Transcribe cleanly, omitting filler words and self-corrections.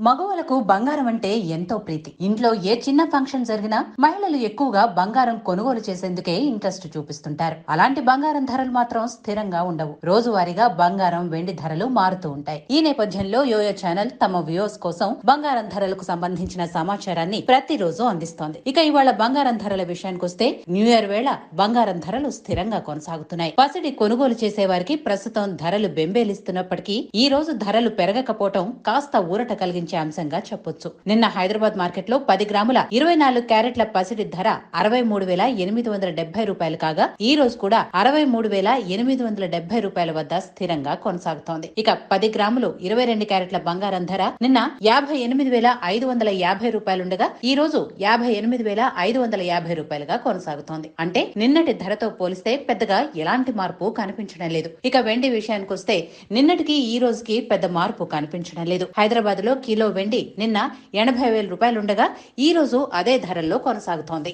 మగవాళ్ళకు బంగారం అంటే ఎంతో ప్రీతి. ఇంట్లో ఏ చిన్న ఫంక్షన్ జరిగినా మహిళలు ఎక్కువగా బంగారం కొనుగోలు చేసేందుకే ఇంట్రెస్ట్ చూపిస్తుంటారు. అలాంటి బంగారం ధరలు మాత్రం స్థిరంగా ఉండవు. రోజువారీగా బంగారం, వెండి ధరలు మారుతూ ఉంటాయి. ఈ నేపథ్యంలో యోయో ఛానల్ తమ వ్యూవర్స్ కోసం బంగారం ధరలకు సంబంధించిన సమాచారాన్ని ప్రతిరోజు అందిస్తోంది. ఇక ఇవాళ బంగారం ధరల విషయానికి వస్తే న్యూ ఇయర్ వేళ బంగారం ధరలు స్థిరంగా కొనసాగుతున్నాయి. పసిడి కొనుగోలు చేసే వారికి ప్రస్తుతం ధరలు బెంబేలిస్తున్నప్పటికీ ఈ రోజు ధరలు పెరగకపోవడం కాస్త ఊరట కలిగించే అంశంగా చెప్పొచ్చు. నిన్న హైదరాబాద్ మార్కెట్ లో 10 గ్రాముల 24 క్యారెట్ల పసిడి ధర 63,870 రూపాయలు కాగా ఈ రోజు కూడా 63,870 రూపాయల వద్ద స్థిరంగా కొనసాగుతోంది. ఇక 10 గ్రాములు 22 క్యారెట్ల బంగారం ధర నిన్న 58,550 రూపాయలుండగా ఈ రోజు 58,550 రూపాయలుగా కొనసాగుతోంది. అంటే నిన్నటి ధరతో పోలిస్తే పెద్దగా ఎలాంటి మార్పు కనిపించడం లేదు. ఇక వెండి విషయానికి వస్తే నిన్నటికి ఈ రోజుకి పెద్ద మార్పు కనిపించడం లేదు. హైదరాబాద్ లో కిలో వెండి నిన్న 80,000 రూపాయలుండగా ఈ రోజు అదే ధరల్లో కొనసాగుతోంది.